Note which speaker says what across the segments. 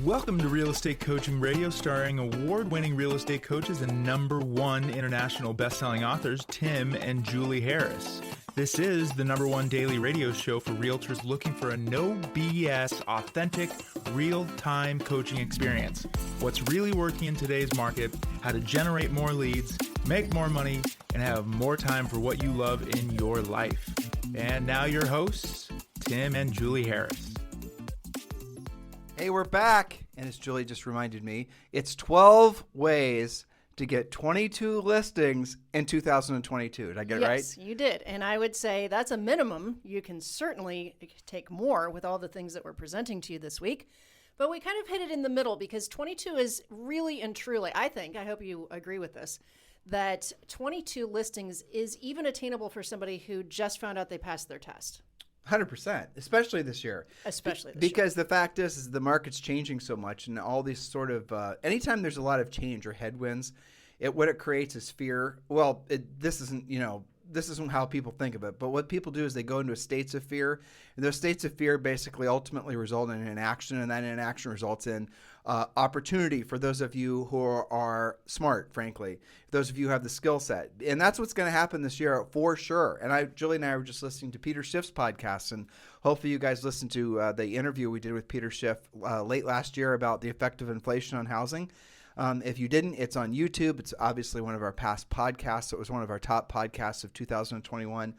Speaker 1: Welcome to Real Estate Coaching Radio, starring award-winning real estate coaches and #1 international best-selling authors, Tim and Julie Harris. This is the #1 daily radio show for realtors looking for a no BS, authentic, real-time coaching experience. What's really working in today's market, how to generate more leads, make more money, and have more time for what you love in your life. And now your hosts, Tim and Julie Harris.
Speaker 2: Hey, we're back, and as Julie just reminded me, it's 12 ways to get 22 listings in 2022. Did I get it right?
Speaker 3: Yes, you did. And I would say that's a minimum. You can certainly take more with all the things that we're presenting to you this week. But we kind of hit it in the middle because 22 is really and truly, I hope you agree with this, that 22 listings is even attainable for somebody who just found out they passed their test.
Speaker 2: 100%, especially this year. Because the fact is the market's changing so much, and all these sort of anytime there's a lot of change or headwinds, what it creates is fear. Well, this isn't how people think of it, but what people do is they go into states of fear, and those states of fear basically ultimately result in inaction, and that inaction results in opportunity for those of you who are smart, frankly, those of you who have the skill set. And that's what's going to happen this year for sure. And Julie and I were just listening to Peter Schiff's podcast, and hopefully you guys listened to the interview we did with Peter Schiff late last year about the effect of inflation on housing. If you didn't, it's on YouTube. It's obviously one of our past podcasts. It was one of our top podcasts of 2021.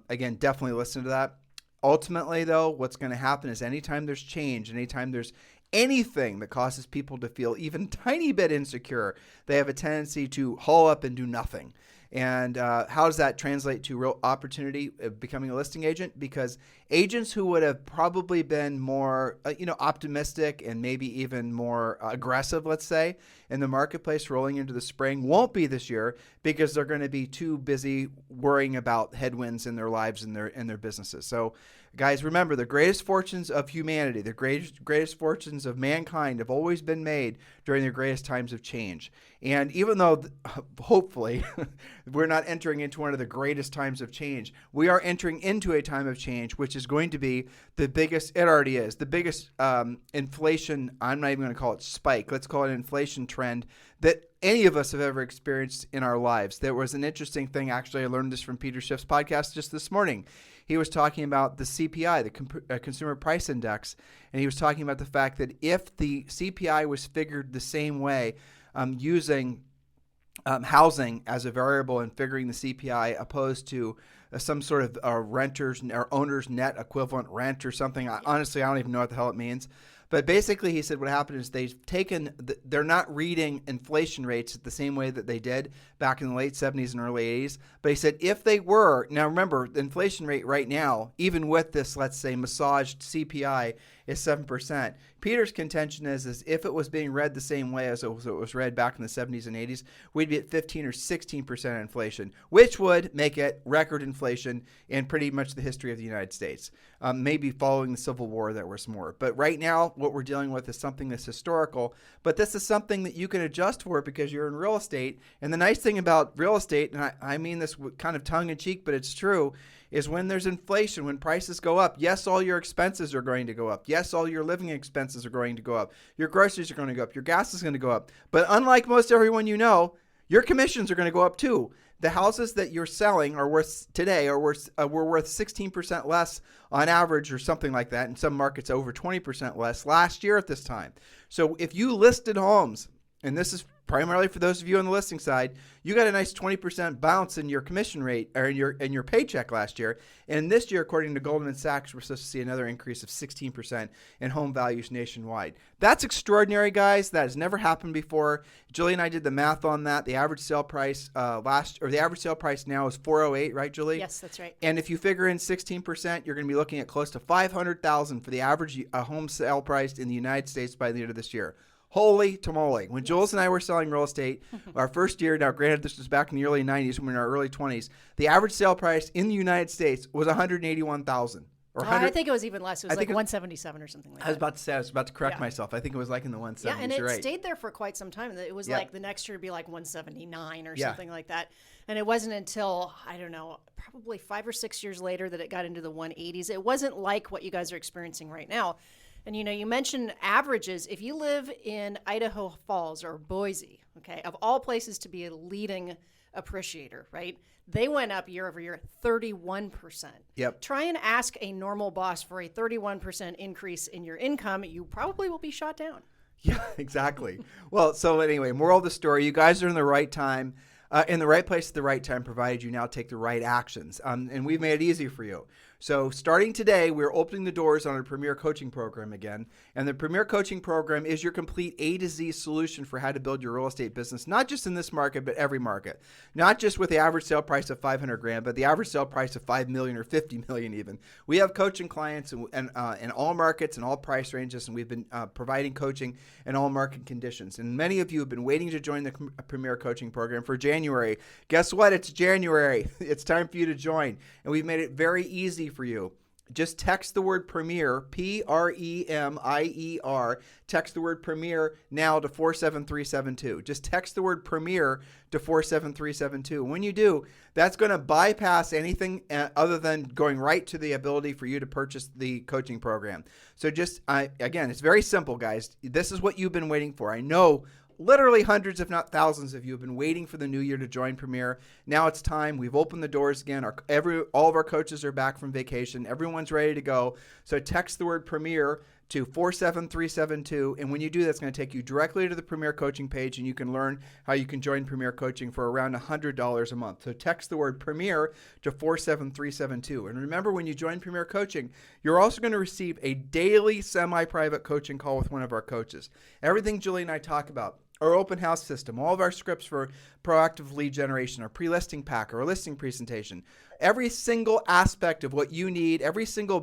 Speaker 2: Again, definitely listen to that. Ultimately, though, what's going to happen is anytime there's change, anytime there's anything that causes people to feel even tiny bit insecure, they have a tendency to haul up and do nothing. And how does that translate to real opportunity of becoming a listing agent? Because agents who would have probably been more, optimistic and maybe even more aggressive, let's say, in the marketplace rolling into the spring won't be this year because they're going to be too busy worrying about headwinds in their lives and their businesses. So, guys, remember, the greatest fortunes of humanity, the greatest fortunes of mankind have always been made during the greatest times of change. And even though, hopefully, we're not entering into one of the greatest times of change, we are entering into a time of change, which is going to be the biggest, it already is, the biggest inflation, I'm not even going to call it spike, let's call it inflation trend that any of us have ever experienced in our lives. There was an interesting thing, actually, I learned this from Peter Schiff's podcast just this morning. He was talking about the CPI, the Consumer Price Index, and he was talking about the fact that if the CPI was figured the same way, using housing as a variable and figuring the CPI opposed to some sort of renter's or owner's net equivalent rent or something. Honestly, I don't even know what the hell it means. But basically, he said what happened is they're not reading inflation rates the same way that they did back in the late 70s and early 80s. But he said if they were, now remember, the inflation rate right now, even with this, let's say, massaged CPI, is 7%. Peter's contention is if it was being read the same way as it was read back in the 70s and 80s, we'd be at 15 or 16% inflation, which would make it record inflation in pretty much the history of the United States. Maybe following the Civil War, there was more. But right now, what we're dealing with is something that's historical. But this is something that you can adjust for because you're in real estate. And the nice thing about real estate, and I mean this kind of tongue-in-cheek, but it's true, is when there's inflation, when prices go up, yes, all your expenses are going to go up. Yes, all your living expenses are going to go up. Your groceries are going to go up. Your gas is going to go up. But unlike most everyone you know, your commissions are going to go up too. The houses that you're selling are worth today were worth 16% less on average or something like that. In some markets, over 20% less last year at this time. So if you listed homes, and this is primarily for those of you on the listing side, you got a nice 20% bounce in your commission rate or in your paycheck last year. And this year, according to Goldman Sachs, we're supposed to see another increase of 16% in home values nationwide. That's extraordinary, guys. That has never happened before. Julie and I did the math on that. The average sale price the average sale price now is $408, right, Julie?
Speaker 3: Yes, that's right.
Speaker 2: And if you figure in 16%, you're going to be looking at close to $500,000 for the average home sale price in the United States by the end of this year. Holy tamale. When Jules and I were selling real estate, our first year, now granted this was back in the early 90s, when we were in our early 20s, the average sale price in the United States was $181,000.
Speaker 3: I think it was even less. It was like 177 or something like that.
Speaker 2: I was about to correct myself. I think it was like in the 170s.
Speaker 3: Yeah, and it
Speaker 2: right.
Speaker 3: stayed there for quite some time. It was like the next year would be like 179 or something like that. And it wasn't until, I don't know, probably 5 or 6 years later that it got into the 180s. It wasn't like what you guys are experiencing right now. And, you mentioned averages. If you live in Idaho Falls or Boise, okay, of all places to be a leading appreciator, right? They went up year over year 31%.
Speaker 2: Yep.
Speaker 3: Try and ask a normal boss for a 31% increase in your income. You probably will be shot down.
Speaker 2: Yeah, exactly. Well, so anyway, moral of the story, you guys are in the right time, in the right place at the right time, provided you now take the right actions. And we've made it easy for you. So starting today, we're opening the doors on our Premier Coaching Program again. And the Premier Coaching Program is your complete A to Z solution for how to build your real estate business, not just in this market, but every market. Not just with the average sale price of $500,000, but the average sale price of $5 million or $50 million even. We have coaching clients in all markets and all price ranges, and we've been providing coaching in all market conditions. And many of you have been waiting to join the Premier Coaching Program for January. Guess what? It's January. It's time for you to join. And we've made it very easy for you. Just text the word Premier, Premier. Text the word Premier now to 47372. Just text the word Premier to 47372. When you do, that's going to bypass anything other than going right to the ability for you to purchase the coaching program. So just, again, it's very simple, guys. This is what you've been waiting for. I know literally hundreds, if not thousands of you have been waiting for the new year to join Premier. Now it's time. We've opened the doors again. All of our coaches are back from vacation. Everyone's ready to go. So text the word Premier to 47372. And when you do, that's going to take you directly to the Premier Coaching page, and you can learn how you can join Premier Coaching for around $100 a month. So text the word Premier to 47372. And remember, when you join Premier Coaching, you're also going to receive a daily semi-private coaching call with one of our coaches. Everything Julie and I talk about, our open house system, all of our scripts for proactive lead generation, our pre-listing pack, our listing presentation, every single aspect of what you need, every single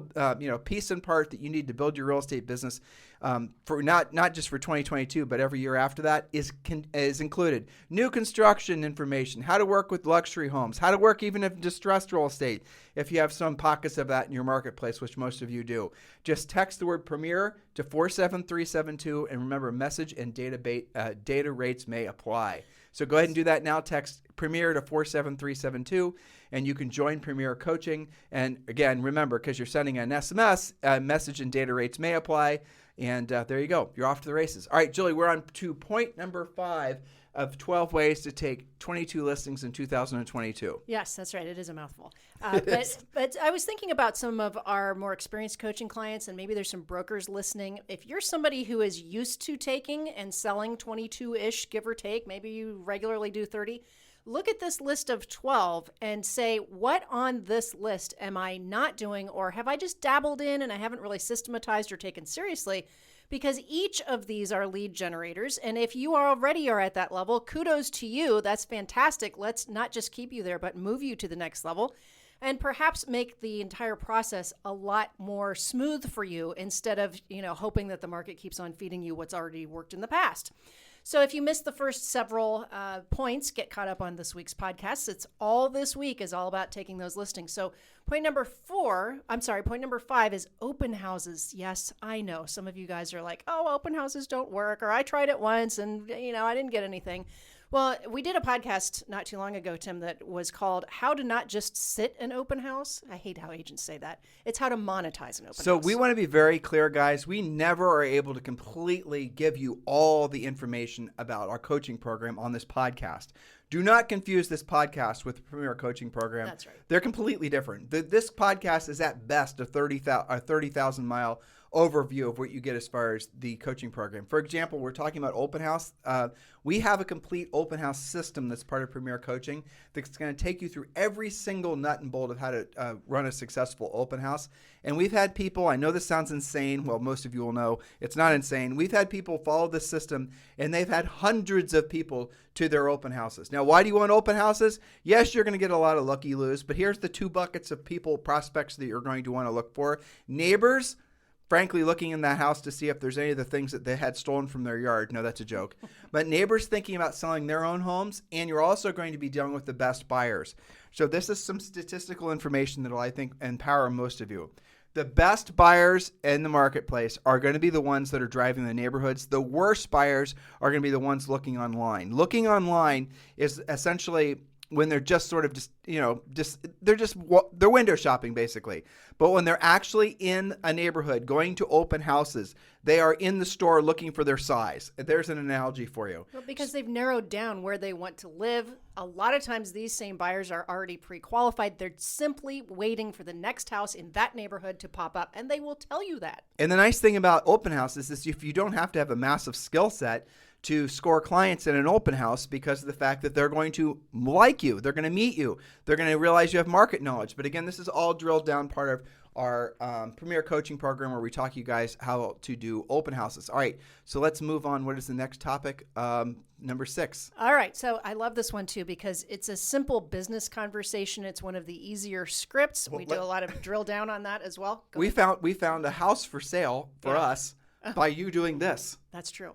Speaker 2: piece and part that you need to build your real estate business for not just for 2022, but every year after that is included. New construction information, how to work with luxury homes, how to work even if distressed real estate, if you have some pockets of that in your marketplace, which most of you do. Just text the word Premier to 47372, and remember, message and data rates may apply. So go ahead and do that now. Text Premier to 47372, and you can join Premier Coaching. And again, remember, because you're sending an SMS, message and data rates may apply. And there you go. You're off to the races. All right, Julie, we're on to point number 5 of 12 ways to take 22 listings in 2022.
Speaker 3: Yes, that's right. It is a mouthful. But I was thinking about some of our more experienced coaching clients, and maybe there's some brokers listening. If you're somebody who is used to taking and selling 22-ish, give or take, maybe you regularly do 30, look at this list of 12 and say, what on this list am I not doing, or have I just dabbled in and I haven't really systematized or taken seriously? Because each of these are lead generators. And if you already are at that level, kudos to you. That's fantastic. Let's not just keep you there, but move you to the next level and perhaps make the entire process a lot more smooth for you instead of, hoping that the market keeps on feeding you what's already worked in the past. So if you missed the first several points, get caught up on this week's podcast. It's all this week is all about taking those listings. So point number 5 is open houses. Yes, I know. Some of you guys are like, oh, open houses don't work, or I tried it once and, I didn't get anything. Well, we did a podcast not too long ago, Tim, that was called How to Not Just Sit an Open House. I hate how agents say that. It's how to monetize an open house.
Speaker 2: So we want to be very clear, guys. We never are able to completely give you all the information about our coaching program on this podcast. Do not confuse this podcast with the Premier Coaching Program.
Speaker 3: That's right.
Speaker 2: They're completely different. This podcast is at best a 30,000-mile overview of what you get as far as the coaching program. For example, we're talking about open house. We have a complete open house system that's part of Premier Coaching that's going to take you through every single nut and bolt of how to run a successful open house. And we've had people, I know this sounds insane. Well, most of you will know it's not insane. We've had people follow this system, and they've had hundreds of people to their open houses. Now, why do you want open houses? Yes, you're going to get a lot of looky-loos, but here's the 2 buckets of people, prospects that you're going to want to look for. Neighbors, frankly, looking in that house to see if there's any of the things that they had stolen from their yard. No, that's a joke. But neighbors thinking about selling their own homes, and you're also going to be dealing with the best buyers. So this is some statistical information that will, I think, empower most of you. The best buyers in the marketplace are going to be the ones that are driving the neighborhoods. The worst buyers are going to be the ones looking online. Looking online is essentially when they're just sort of they're window shopping basically. But when they're actually in a neighborhood going to open houses, they are in the store looking for their size. There's an analogy for you.
Speaker 3: Well, because they've narrowed down where they want to live. A lot of times these same buyers are already pre-qualified. They're simply waiting for the next house in that neighborhood to pop up, and they will tell you that.
Speaker 2: And the nice thing about open houses is if you don't have to have a massive skill set to score clients in an open house, because of the fact that they're going to like you, they're going to meet you, they're going to realize you have market knowledge. But again, this is all drilled down part of our premier coaching program where we talk you guys how to do open houses. All right, so let's move on. What is the next topic? Number 6.
Speaker 3: All right, so I love this one too because it's a simple business conversation. It's one of the easier scripts. We do a lot of drill down on that as well.
Speaker 2: We found a house for sale for us by you doing this.
Speaker 3: That's true.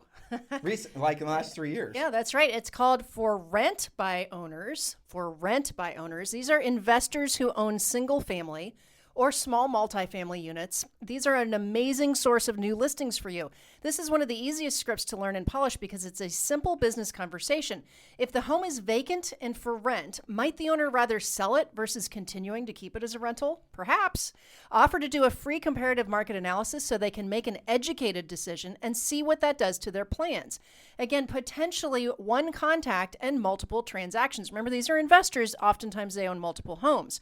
Speaker 2: Recent, like in the last 3 years.
Speaker 3: Yeah, that's right. It's called For Rent by Owners. For Rent by Owners. These are investors who own single family or small multifamily units. These are an amazing source of new listings for you. This is one of the easiest scripts to learn and polish because it's a simple business conversation. If the home is vacant and for rent, might the owner rather sell it versus continuing to keep it as a rental? Perhaps. Offer to do a free comparative market analysis so they can make an educated decision and see what that does to their plans. Again, potentially one contact and multiple transactions. Remember, these are investors. Oftentimes they own multiple homes.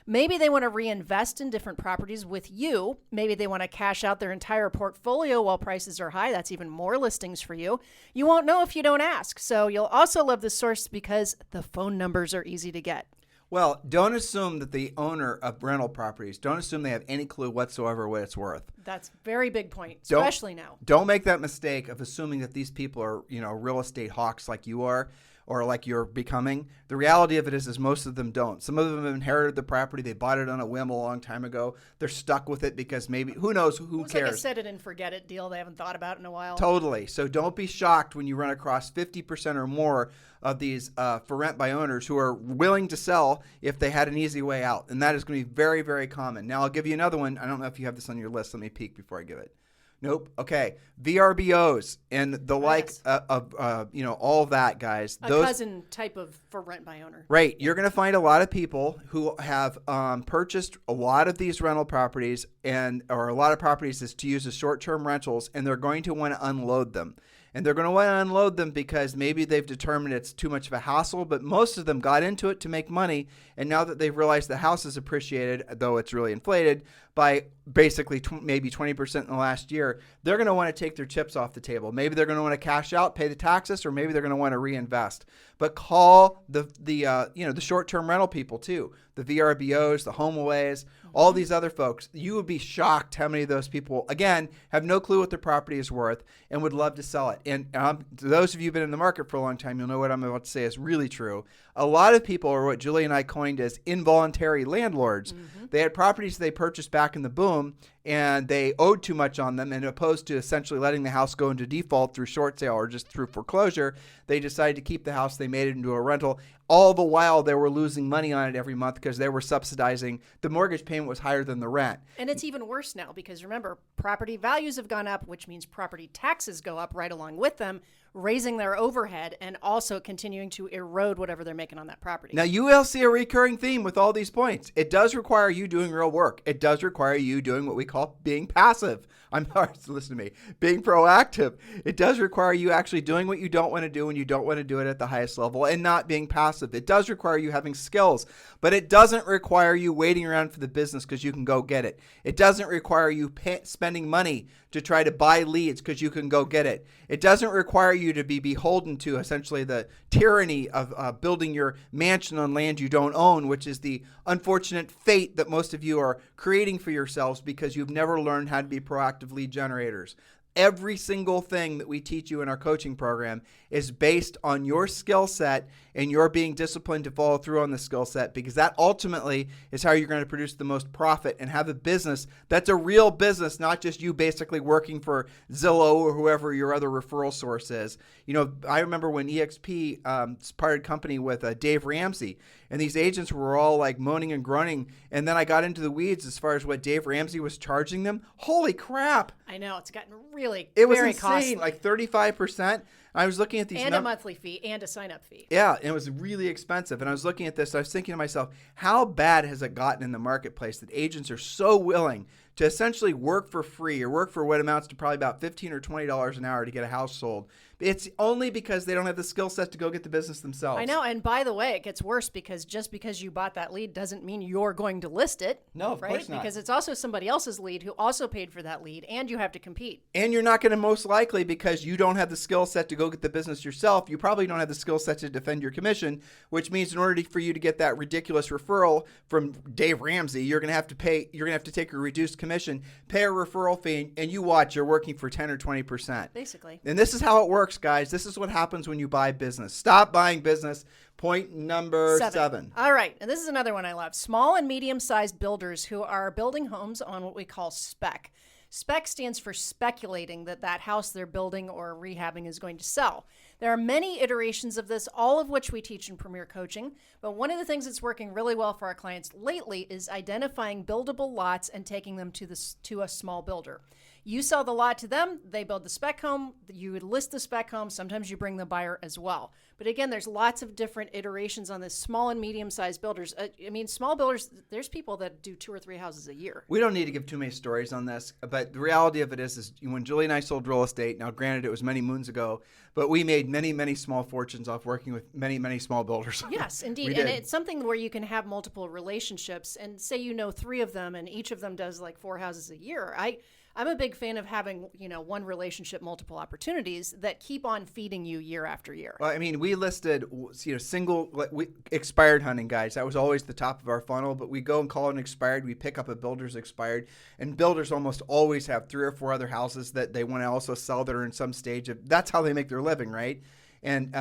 Speaker 3: Maybe they want to reinvest in different properties with you. Maybe they want to cash out their entire portfolio while prices are high. That's even more listings for you. You won't know if you don't ask. So you'll also love the source because the phone numbers are easy to get.
Speaker 2: Well, don't assume that the owner of rental properties, don't assume they have any clue whatsoever what it's worth.
Speaker 3: That's a very big point, especially now.
Speaker 2: Don't make that mistake of assuming that these people are, real estate hawks like you are, or like you're becoming. The reality of it is most of them don't. Some of them have inherited the property. They bought it on a whim a long time ago. They're stuck with it because maybe, who knows, who
Speaker 3: it's
Speaker 2: cares?
Speaker 3: Like a set it and forget it deal they haven't thought about in a while.
Speaker 2: Totally. So don't be shocked when you run across 50% or more of these for rent by owners who are willing to sell if they had an easy way out. And that is going to be very, very common. Now, I'll give you another one. I don't know if you have this on your list. Let me peek before I give it. Nope. Okay. VRBOs and the like of all of that, guys.
Speaker 3: Those cousin type of for rent by owner.
Speaker 2: Right. You're going to find a lot of people who have purchased a lot of these rental properties or a lot of properties is to use as short-term rentals, and they're going to want to unload them. And they're going to want to unload them because maybe they've determined it's too much of a hassle, but most of them got into it to make money. And now that they've realized the house is appreciated, though it's really inflated, by basically maybe 20% in the last year, they're going to want to take their chips off the table. Maybe they're going to want to cash out, pay the taxes, or maybe they're going to want to reinvest. But call the short-term rental people too, the VRBOs, the HomeAways, all these other folks. You would be shocked how many of those people, again, have no clue what their property is worth and would love to sell it. And to those of you who've been in the market for a long time, you'll know what I'm about to say is really true. A lot of people are what Julie and I coined as involuntary landlords. Mm-hmm. They had properties they purchased back in the boom, and they owed too much on them, and opposed to essentially letting the house go into default through short sale or just through foreclosure, they decided to keep the house. They made it into a rental. All the while, they were losing money on it every month because they were subsidizing. The mortgage payment was higher than the rent.
Speaker 3: And it's even worse now because, remember, property values have gone up, which means property taxes go up right along with them, raising their overhead and also continuing to erode whatever they're making on that property.
Speaker 2: Now, you will see a recurring theme with all these points. It does require you doing real work. It does require you doing what we call being passive. Listen to me, being proactive. It does require you actually doing what you don't want to do when you don't want to do it at the highest level and not being passive. It does require you having skills, but it doesn't require you waiting around for the business because you can go get it. It doesn't require you spending money to try to buy leads because you can go get it. It doesn't require you to be beholden to essentially the tyranny of building your mansion on land you don't own, which is the unfortunate fate that most of you are creating for yourselves because you've never learned how to be proactive lead generators. Every single thing that we teach you in our coaching program is based on your skill set and your being disciplined to follow through on the skill set, because that ultimately is how you're going to produce the most profit and have a business that's a real business, not just you basically working for Zillow or whoever your other referral source is. I remember when EXP parted company with Dave Ramsey, and these agents were all like moaning and groaning, and then I got into the weeds as far as what Dave Ramsey was charging them. Holy crap!
Speaker 3: I know, it's gotten really really
Speaker 2: it was
Speaker 3: very
Speaker 2: insane,
Speaker 3: costly.
Speaker 2: like 35%. I was looking at these
Speaker 3: and a monthly fee and a sign-up fee.
Speaker 2: Yeah, and it was really expensive. And I was looking at this, I was thinking to myself, how bad has it gotten in the marketplace that agents are so willing to essentially work for free or work for what amounts to probably about $15 or $20 an hour to get a house sold? It's only because they don't have the skill set to go get the business themselves.
Speaker 3: I know. And by the way, it gets worse because just because you bought that lead doesn't mean you're going to list it.
Speaker 2: No, of course not.
Speaker 3: Because it's also somebody else's lead who also paid for that lead, and you have to compete.
Speaker 2: And you're not going to, most likely, because you don't have the skill set to go get the business yourself, you probably don't have the skill set to defend your commission, which means in order for you to get that ridiculous referral from Dave Ramsey, you're going to have to take a reduced commission, pay a referral fee, and you watch, you're working for 10 or 20%.
Speaker 3: Basically.
Speaker 2: And this is how it works, guys. This is what happens when you buy business. Stop buying business. Point number 7.
Speaker 3: All right. And this is another one I love. Small and medium-sized builders who are building homes on what we call spec. Spec stands for speculating that house they're building or rehabbing is going to sell. There are many iterations of this, all of which we teach in Premier Coaching. But one of the things that's working really well for our clients lately is identifying buildable lots and taking them to a small builder. You sell the lot to them, they build the spec home, you would list the spec home, sometimes you bring the buyer as well. But again, there's lots of different iterations on this small and medium-sized builders. Small builders, there's people that do 2 or 3 houses a year.
Speaker 2: We don't need to give too many stories on this, but the reality of it is when Julie and I sold real estate, now granted it was many moons ago, but we made many, many small fortunes off working with many, many small builders.
Speaker 3: Yes, indeed. And it's something where you can have multiple relationships and say 3 of them and each of them does like 4 houses a year. I'm a big fan of having, one relationship, multiple opportunities that keep on feeding you year after year.
Speaker 2: Well, we listed, expired hunting, guys. That was always the top of our funnel, but we go and call it an expired. We pick up a builder's expired, and builders almost always have 3 or 4 other houses that they want to also sell that are in some stage of, that's how they make their living, right? And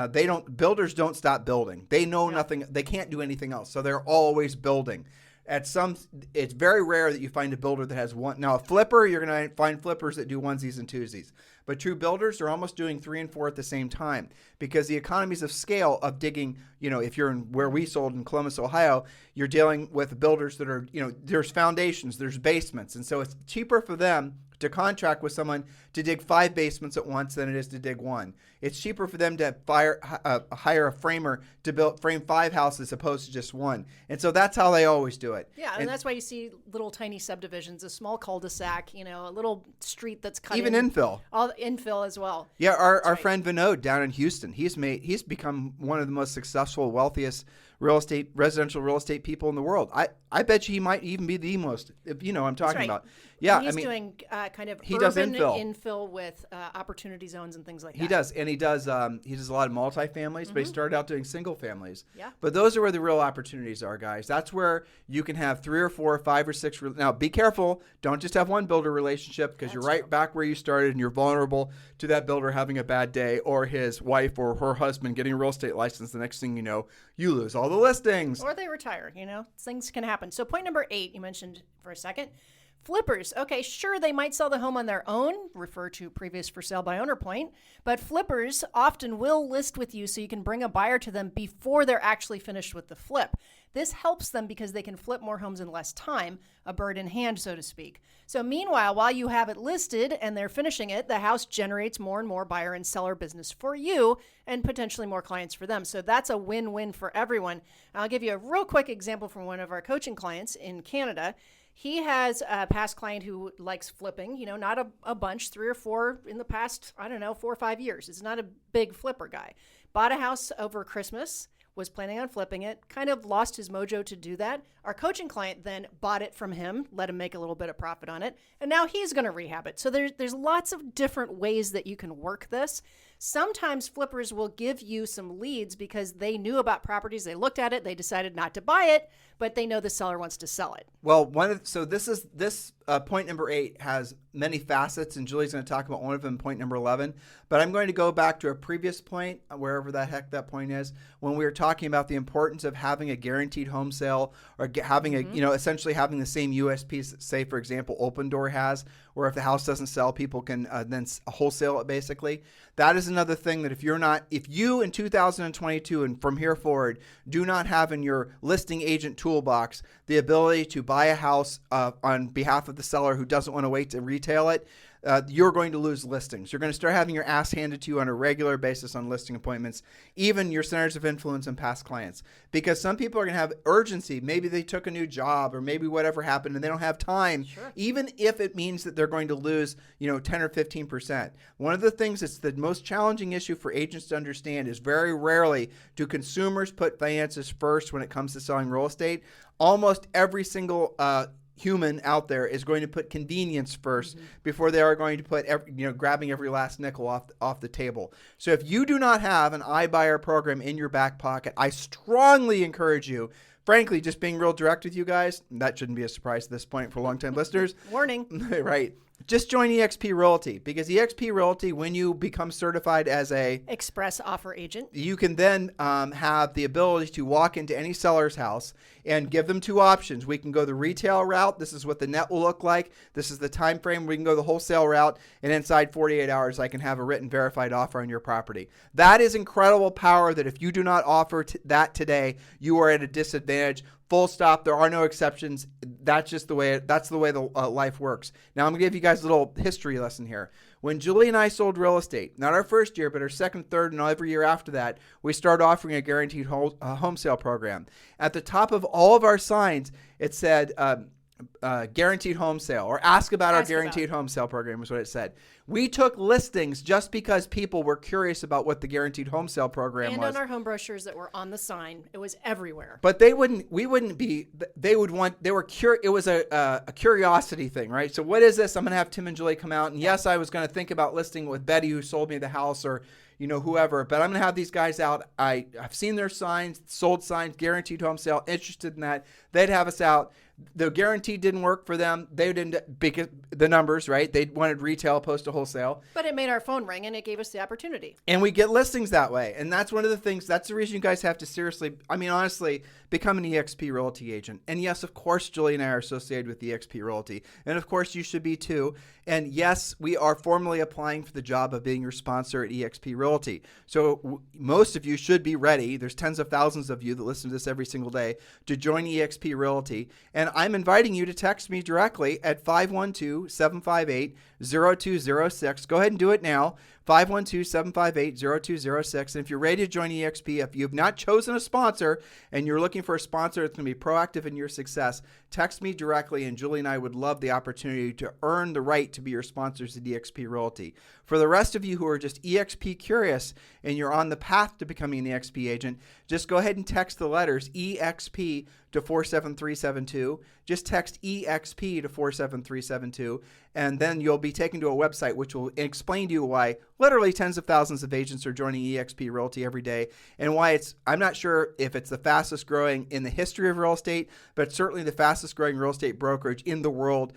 Speaker 2: builders don't stop building. They know nothing, they can't do anything else. So they're always building. It's very rare that you find a builder that has one. Now, a flipper, you're going to find flippers that do onesies and twosies. But true builders are almost doing 3 and 4 at the same time because the economies of scale of digging, if you're in where we sold in Columbus, Ohio, you're dealing with builders that are, there's foundations, there's basements. And so it's cheaper for them to contract with someone to dig 5 basements at once than it is to dig 1. It's cheaper for them to hire a framer to frame 5 houses opposed to just 1. And so that's how they always do it.
Speaker 3: Yeah, and that's why you see little tiny subdivisions, a small cul-de-sac, a little street that's cut
Speaker 2: even infill.
Speaker 3: All infill as well.
Speaker 2: Yeah, our friend Vinod down in Houston, he's become one of the most successful, wealthiest residential real estate people in the world. I bet you he might even be the most, I'm talking about. Yeah,
Speaker 3: and he's doing kind of
Speaker 2: he
Speaker 3: urban
Speaker 2: does
Speaker 3: infill with opportunity zones and things like that.
Speaker 2: He does, and he does a lot of multi-families, but he started out doing single families.
Speaker 3: Yeah.
Speaker 2: But those are where the real opportunities are, guys. That's where you can have 3 or 4 or 5 or 6. Now, be careful. Don't just have one builder relationship because you're right back where you started and you're vulnerable to that builder having a bad day or his wife or her husband getting a real estate license. The next thing you know, you lose all the listings.
Speaker 3: Or they retire, things can happen. So point number 8, you mentioned for a second. Flippers. Okay, sure, they might sell the home on their own, refer to previous for sale by owner point, but flippers often will list with you so you can bring a buyer to them before they're actually finished with the flip. This helps them because they can flip more homes in less time, a bird in hand, so to speak. So meanwhile, while you have it listed and they're finishing it, the house generates more and more buyer and seller business for you and potentially more clients for them. So that's a win-win for everyone. I'll give you a real quick example from one of our coaching clients in Canada. He has a past client who likes flipping, not a bunch, 3 or 4 in the past, 4 or 5 years. It's not a big flipper guy. Bought a house over Christmas, was planning on flipping it, kind of lost his mojo to do that. Our coaching client then bought it from him, let him make a little bit of profit on it, and now he's going to rehab it. So there's lots of different ways that you can work this. Sometimes flippers will give you some leads because they knew about properties, they looked at it, they decided not to buy it, but they know the seller wants to sell it.
Speaker 2: Well, this point number 8 has many facets, and Julie's going to talk about one of them, point number 11. But I'm going to go back to a previous point, wherever the heck that point is, when we were talking about the importance of having a guaranteed home sale or having essentially having the same USPs, say, for example, Open Door has, where if the house doesn't sell, people can then wholesale it basically. That is another thing that if you in 2022 and from here forward do not have in your listing agent toolbox the ability to buy a house on behalf of the seller who doesn't want to wait to retail it, you're going to lose listings. You're going to start having your ass handed to you on a regular basis on listing appointments, even your centers of influence and past clients. Because some people are going to have urgency. Maybe they took a new job or maybe whatever happened and they don't have time, even if it means that they're going to lose, 10 or 15%. One of the things that's the most challenging issue for agents to understand is very rarely do consumers put finances first when it comes to selling real estate. Almost every single human out there is going to put convenience first before they are going to put grabbing every last nickel off the table. So if you do not have an iBuyer program in your back pocket, I strongly encourage you, frankly, just being real direct with you guys, that shouldn't be a surprise at this point for longtime listeners.
Speaker 3: Warning.
Speaker 2: Right. Just join eXp Realty, because eXp Realty, when you become certified as a
Speaker 3: express offer agent,
Speaker 2: you can then have the ability to walk into any seller's house and give them two options. We can go the retail route. This is what the net will look like. This is the time frame. We can go the wholesale route, and inside 48 hours, I can have a written verified offer on your property. That is incredible power that if you do not offer that today, you are at a disadvantage. Full stop. There are no exceptions. That's just the way. That's the way the life works. Now I'm gonna give you guys a little history lesson here. When Julie and I sold real estate, not our first year, but our second, third, and every year after that, we started offering a guaranteed home sale program. At the top of all of our signs, it said guaranteed home sale, or ask about our guaranteed home sale program is what it said. We took listings just because people were curious about what the guaranteed home sale program was.
Speaker 3: And on our home brochures that were on the sign, it was everywhere.
Speaker 2: But it was a curiosity thing, right? So what is this? I'm going to have Tim and Julie come out. And yes, I was going to think about listing with Betty, who sold me the house, or whoever, but I'm going to have these guys out. I've seen their signs, sold signs, guaranteed home sale, interested in that. They'd have us out. The guarantee didn't work for them. They didn't, because the numbers, right? They wanted retail opposed to wholesale.
Speaker 3: But it made our phone ring, and it gave us the opportunity.
Speaker 2: And we get listings that way. And that's one of the things, that's the reason you guys have to seriously, honestly, become an eXp Realty agent. And yes, of course, Julie and I are associated with eXp Realty. And of course, you should be too. And yes, we are formally applying for the job of being your sponsor at eXp Realty. So most of you should be ready. There's tens of thousands of you that listen to this every single day to join eXp Realty. And I'm inviting you to text me directly at 512-758-0206. Go ahead and do it now. 512-758-0206. And if you're ready to join eXp, if you have not chosen a sponsor and you're looking for a sponsor that's going to be proactive in your success, text me directly, and Julie and I would love the opportunity to earn the right to be your sponsors at eXp Realty. For the rest of you who are just eXp curious and you're on the path to becoming an eXp agent, just go ahead and text the letters EXP to 47372. Just text EXP to 47372, and then you'll be taken to a website which will explain to you why literally tens of thousands of agents are joining eXp Realty every day, and why I'm not sure if it's the fastest growing in the history of real estate, but certainly the fastest growing real estate brokerage in the world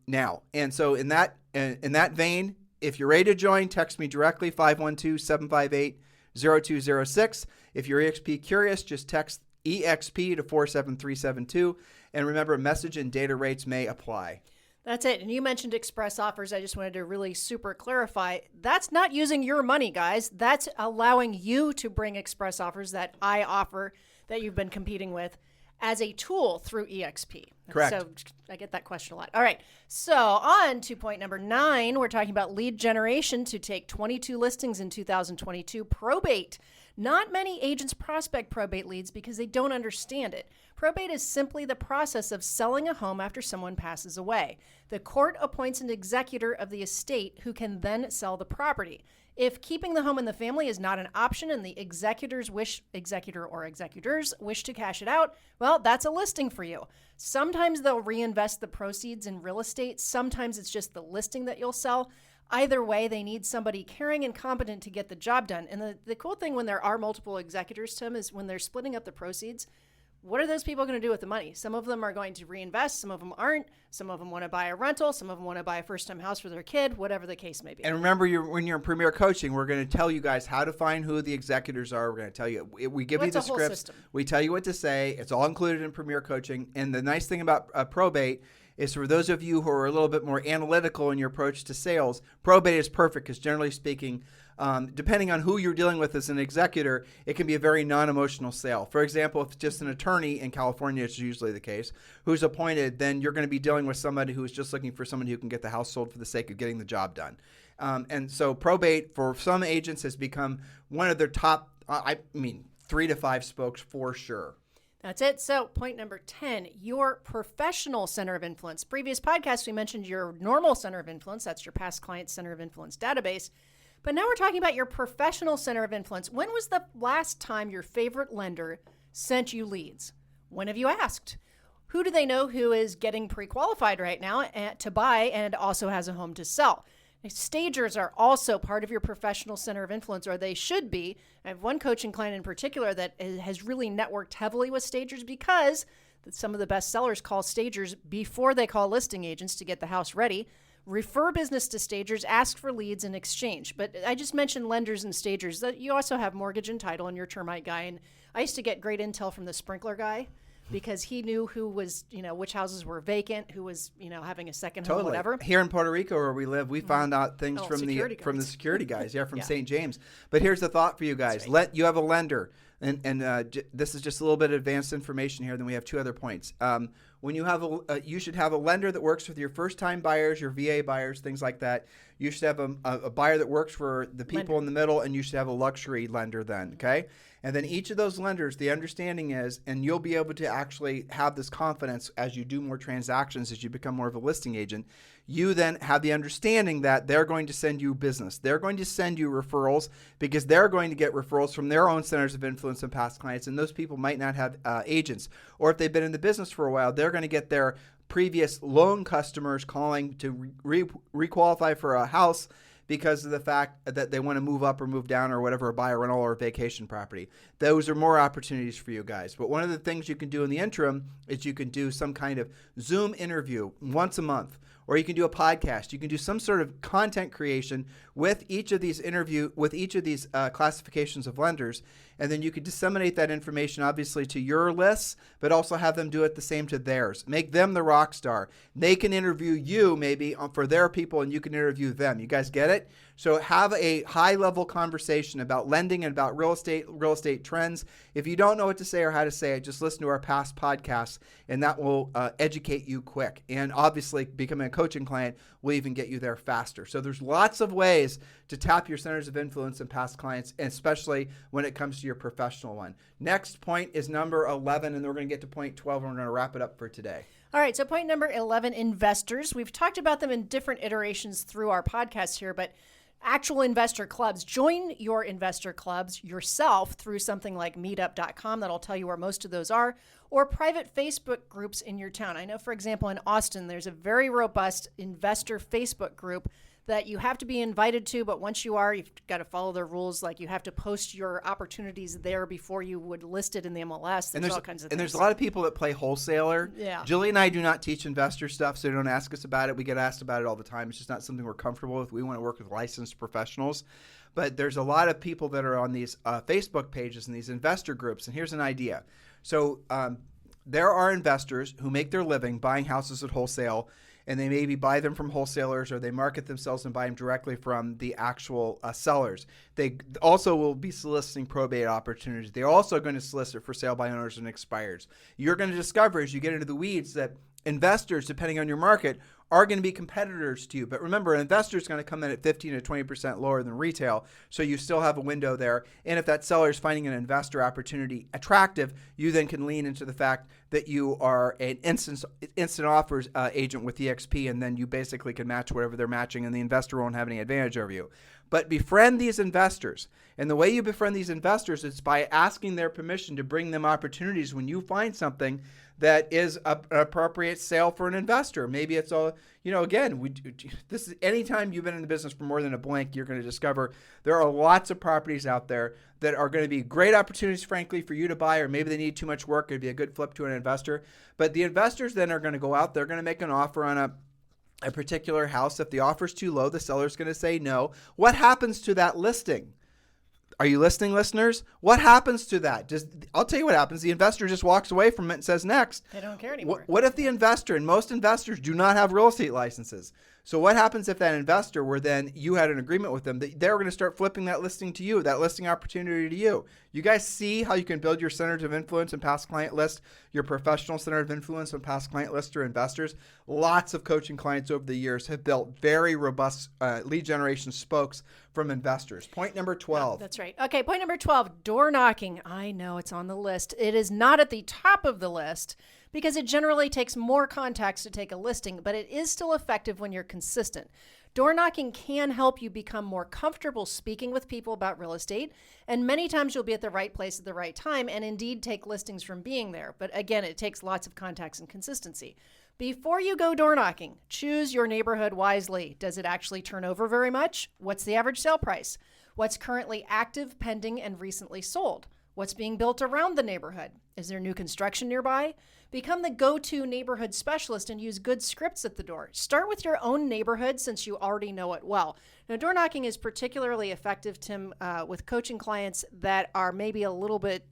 Speaker 2: now. And so in that vein, if you're ready to join, text me directly, 512-758-0206. If you're eXp curious, just text EXP to 47372. And remember, message and data rates may apply.
Speaker 3: That's it. And you mentioned express offers. I just wanted to really super clarify. That's not using your money, guys. That's allowing you to bring express offers that I offer, that you've been competing with, as a tool through eXp.
Speaker 2: Correct.
Speaker 3: So I get that question a lot. All right. So on to point number 9, we're talking about lead generation to take 22 listings in 2022. Probate. Not many agents prospect probate leads because they don't understand it. Probate is simply the process of selling a home after someone passes away. The court appoints an executor of the estate who can then sell the property. If keeping the home in the family is not an option and the executor or executors wish to cash it out, well, that's a listing for you. Sometimes they'll reinvest the proceeds in real estate. Sometimes it's just the listing that you'll sell. Either way, they need somebody caring and competent to get the job done. And the cool thing when there are multiple executors, Tim, is when they're splitting up the proceeds, what are those people going to do with the money? Some of them are going to reinvest. Some of them aren't. Some of them want to buy a rental. Some of them want to buy a first-time house for their kid, whatever the case may be.
Speaker 2: And remember, when you're in Premier Coaching, we're going to tell you guys how to find who the executors are. We're going to tell you. We give you the scripts. We tell you what to say. It's all included in Premier Coaching. And the nice thing about probate is for those of you who are a little bit more analytical in your approach to sales, probate is perfect because generally speaking, depending on who you're dealing with as an executor, it can be a very non-emotional sale. For example, if it's just an attorney in California, it's usually the case, who's appointed, then you're going to be dealing with somebody who's just looking for somebody who can get the house sold for the sake of getting the job done. And so probate for some agents has become one of their top, 3 to 5 spokes for sure.
Speaker 3: That's it. So point number 10, your professional center of influence. Previous podcasts, we mentioned your normal center of influence. That's your past client center of influence database. But now we're talking about your professional center of influence. When was the last time your favorite lender sent you leads? When have you asked? Who do they know who is getting pre-qualified right now to buy and also has a home to sell? Stagers are also part of your professional center of influence, or they should be. I have one coaching client in particular that has really networked heavily with stagers because some of the best sellers call stagers before they call listing agents to get the house ready. Refer business to stagers, ask for leads in exchange. But I just mentioned lenders and stagers. That you also have mortgage and title and your termite guy. And I used to get great intel from the sprinkler guy, because he knew who was, which houses were vacant, who was, having a second home, whatever.
Speaker 2: Here in Puerto Rico where we live, we found out things from the security guys, from St. James. But here's the thought for you guys. You have a lender, and this is just a little bit of advanced information here, then we have 2 other points. When you have you should have a lender that works with your first-time buyers, your VA buyers, things like that. You should have a buyer that works for the people in the middle, and you should have a luxury lender then, okay? And then each of those lenders, the understanding is, and you'll be able to actually have this confidence as you do more transactions, as you become more of a listing agent, you then have the understanding that they're going to send you business. They're going to send you referrals because they're going to get referrals from their own centers of influence and past clients, and those people might not have agents. Or if they've been in the business for a while, they're going to get their previous loan customers calling to requalify for a house because of the fact that they want to move up or move down or whatever, buy a rental or a vacation property. Those are more opportunities for you guys. But one of the things you can do in the interim is you can do some kind of Zoom interview once a month, or you can do a podcast. You can do some sort of content creation with each of these classifications of lenders, and then you could disseminate that information obviously to your lists, but also have them do it the same to theirs. Make them the rock star. They can interview you maybe for their people, and you can interview them. You guys get it? So have a high-level conversation about lending and about real estate trends. If you don't know what to say or how to say it, just listen to our past podcasts, and that will educate you quick. And obviously, becoming a coaching client will even get you there faster. So there's lots of ways to tap your centers of influence and past clients, and especially when it comes to your professional one. Next point is number 11, and then we're going to get to point 12, and we're going to wrap it up for today.
Speaker 3: All right, so point number 11, investors. We've talked about them in different iterations through our podcast here, but actual investor clubs. Join your investor clubs yourself through something like meetup.com. That'll tell you where most of those are, or private Facebook groups in your town. I know, for example, in Austin, there's a very robust investor Facebook group that you have to be invited to, but once you are, you've got to follow their rules. Like you have to post your opportunities there before you would list it in the MLS. There's all kinds of things.
Speaker 2: And there's a lot of people that play wholesaler.
Speaker 3: Yeah.
Speaker 2: Julie and I do not teach investor stuff, so don't ask us about it. We get asked about it all the time. It's just not something we're comfortable with. We want to work with licensed professionals. But there's a lot of people that are on these Facebook pages and these investor groups. And here's an idea. So there are investors who make their living buying houses at wholesale, and they maybe buy them from wholesalers, or they market themselves and buy them directly from the actual sellers. They also will be soliciting probate opportunities. They're also going to solicit for sale by owners and expireds. You're going to discover as you get into the weeds that investors, depending on your market, are going to be competitors to you. But remember, an investor is going to come in at 15 to 20% lower than retail, so you still have a window there. And if that seller is finding an investor opportunity attractive, you then can lean into the fact that you are an instant offers agent with EXP, and then you basically can match whatever they're matching, and the investor won't have any advantage over you. But befriend these investors. And the way you befriend these investors is by asking their permission to bring them opportunities when you find something that is an appropriate sale for an investor. Maybe it's all, this is anytime you've been in the business for more than a blink, you're going to discover there are lots of properties out there that are going to be great opportunities, frankly, for you to buy, or maybe they need too much work. It'd be a good flip to an investor. But the investors then are going to go out, they're going to make an offer on a particular house. If the offer's too low, the seller's going to say no. What happens to that listing? Are you listening, listeners? What happens to that? I'll tell you what happens. The investor just walks away from it and says next.
Speaker 3: They don't care anymore.
Speaker 2: What if the investor, and most investors do not have real estate licenses. So what happens if that investor, where then you had an agreement with them, that they're going to start flipping that listing to you, that listing opportunity to you? You guys see how you can build your centers of influence and past client list, your professional center of influence and past client list or investors? Lots of coaching clients over the years have built very robust lead generation spokes from investors. Point number 12.
Speaker 3: That's right. Okay, point number 12, door knocking. I know it's on the list. It is not at the top of the list because it generally takes more contacts to take a listing, but it is still effective when you're consistent. Door knocking can help you become more comfortable speaking with people about real estate, and many times you'll be at the right place at the right time and indeed take listings from being there. But again, it takes lots of contacts and consistency. Before you go door knocking, choose your neighborhood wisely. Does it actually turn over very much? What's the average sale price? What's currently active, pending, and recently sold? What's being built around the neighborhood? Is there new construction nearby? Become the go-to neighborhood specialist and use good scripts at the door. Start with your own neighborhood since you already know it well. Now, door knocking is particularly effective, Tim, with coaching clients that are maybe a little bit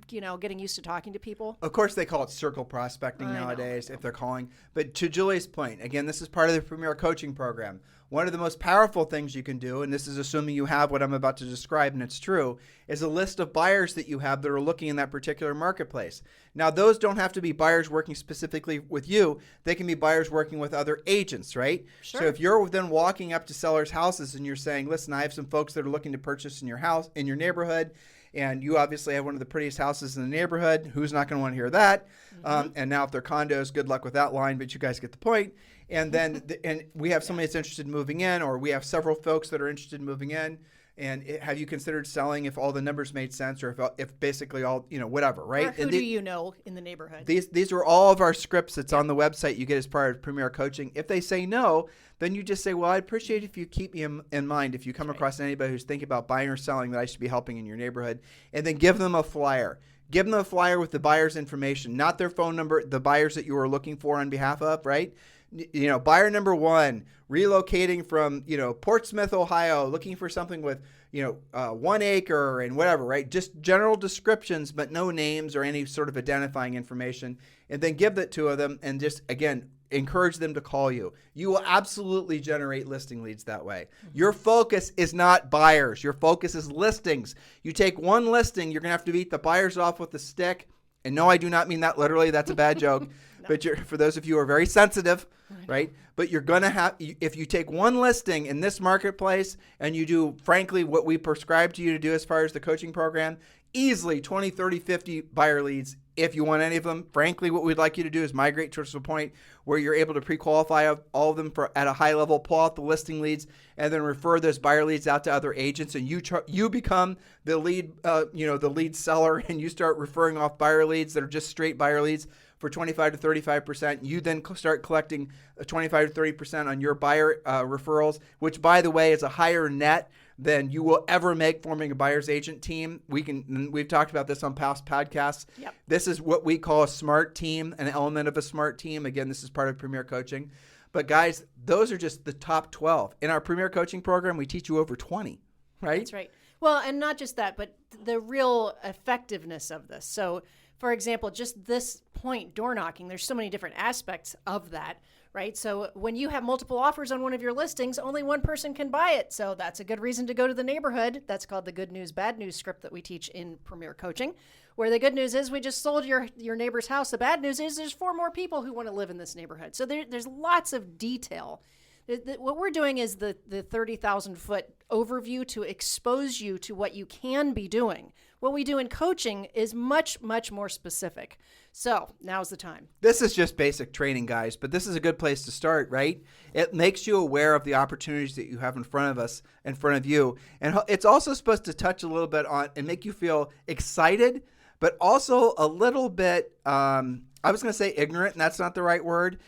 Speaker 3: getting used to talking to people.
Speaker 2: Of course, they call it circle prospecting nowadays if they're calling. But to Julie's point, again, this is part of the Premier Coaching Program. One of the most powerful things you can do, and this is assuming you have what I'm about to describe, and it's true, is a list of buyers that you have that are looking in that particular marketplace. Now, those don't have to be buyers working specifically with you. They can be buyers working with other agents, right?
Speaker 3: Sure.
Speaker 2: So if you're then walking up to sellers' houses and you're saying, listen, I have some folks that are looking to purchase in your house, in your neighborhood, and you obviously have one of the prettiest houses in the neighborhood. Who's not going to want to hear that? Mm-hmm. And now if they're condos, good luck with that line, but you guys get the point. And then and we have somebody that's interested in moving in, or we have several folks that are interested in moving in. And have you considered selling if all the numbers made sense, or if basically all, whatever, right?
Speaker 3: Or who do you know in the neighborhood?
Speaker 2: These are all of our scripts that's on the website you get as part of Premier Coaching. If they say no, then you just say, well, I'd appreciate if you keep me in mind if you come across anybody who's thinking about buying or selling that I should be helping in your neighborhood. And then give them a flyer. Give them a flyer with the buyer's information, not their phone number, the buyers that you are looking for on behalf of, right? Buyer number 1, relocating from, Portsmouth, Ohio, looking for something with, 1 acre and whatever, right? Just general descriptions, but no names or any sort of identifying information. And then give that to them and just, again, encourage them to call you. You will absolutely generate listing leads that way. Mm-hmm. Your focus is not buyers. Your focus is listings. You take one listing, you're going to have to beat the buyers off with a stick. And no, I do not mean that literally. That's a bad joke. No. But for those of you who are very sensitive, right? But you're going to have, if you take one listing in this marketplace and you do, frankly, what we prescribe to you to do as far as the coaching program, easily 20, 30, 50 buyer leads. If you want any of them, frankly, what we'd like you to do is migrate towards a point where you're able to pre-qualify all of them at a high level, pull out the listing leads, and then refer those buyer leads out to other agents. And you become the lead, the lead seller, and you start referring off buyer leads that are just straight buyer leads for 25 to 35%. You then start collecting 25 to 30% on your buyer referrals, which, by the way, is a higher net than you will ever make forming a buyer's agent team. We've talked about this on past podcasts. Yep. This is what we call a smart team, an element of a smart team. Again, this is part of Premier Coaching. But guys, those are just the top 12. In our Premier Coaching program, we teach you over 20, right?
Speaker 3: That's right. Well, and not just that, but the real effectiveness of this. So, for example, just this point, door knocking, there's so many different aspects of that, right? So when you have multiple offers on one of your listings, only one person can buy it. So that's a good reason to go to the neighborhood. That's called the good news, bad news script that we teach in Premier Coaching, where the good news is we just sold your neighbor's house. The bad news is there's 4 more people who want to live in this neighborhood. So there's lots of detail. What we're doing is the 30,000 foot overview to expose you to what you can be doing. What we do in coaching is much, much more specific. So now's the time.
Speaker 2: This is just basic training, guys, but this is a good place to start, right? It makes you aware of the opportunities that you have in front of you. And it's also supposed to touch a little bit on and make you feel excited, but also a little bit, I was going to say ignorant, and that's not the right word.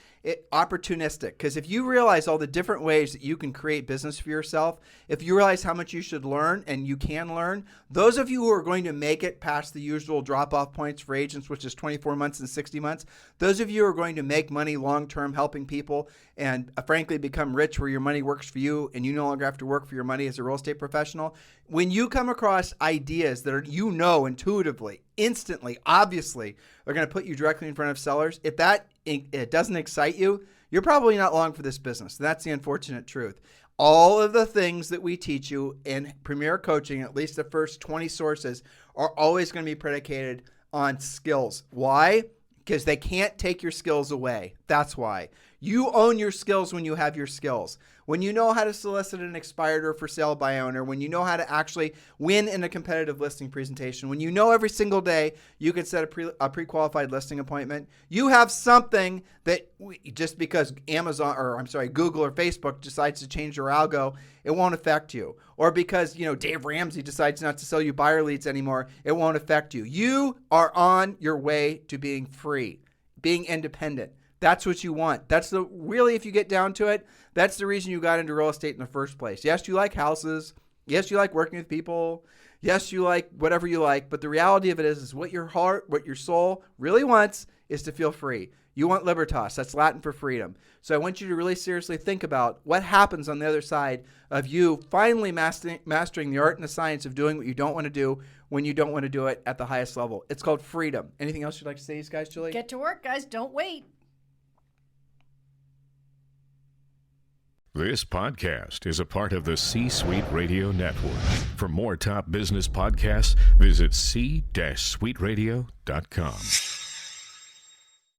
Speaker 2: opportunistic. Because if you realize all the different ways that you can create business for yourself, if you realize how much you should learn and you can learn, those of you who are going to make it past the usual drop-off points for agents, which is 24 months and 60 months, those of you who are going to make money long-term helping people and frankly become rich where your money works for you and you no longer have to work for your money as a real estate professional, when you come across ideas that are, you know, intuitively, instantly, obviously, are going to put you directly in front of sellers, if it doesn't excite you, you're probably not long for this business. That's the unfortunate truth. All of the things that we teach you in Premier Coaching, at least the first 20 sources, are always going to be predicated on skills. Why? Because they can't take your skills away. That's why. You own your skills when you have your skills. When you know how to solicit an expired or for sale by owner, when you know how to actually win in a competitive listing presentation, when you know every single day you can set a pre-qualified listing appointment, you have something that just because Google or Facebook decides to change their algo, it won't affect you. Or because, Dave Ramsey decides not to sell you buyer leads anymore, it won't affect you. You are on your way to being free, being independent. That's what you want. Really, if you get down to it, that's the reason you got into real estate in the first place. Yes, you like houses. Yes, you like working with people. Yes, you like whatever you like. But the reality of it is what your heart, what your soul really wants is to feel free. You want libertas. That's Latin for freedom. So I want you to really seriously think about what happens on the other side of you finally mastering the art and the science of doing what you don't want to do when you don't want to do it at the highest level. It's called freedom. Anything else you'd like to say, guys, Julie?
Speaker 3: Get to work, guys. Don't wait.
Speaker 4: This podcast is a part of the C-Suite Radio Network. For more top business podcasts, visit c-suiteradio.com.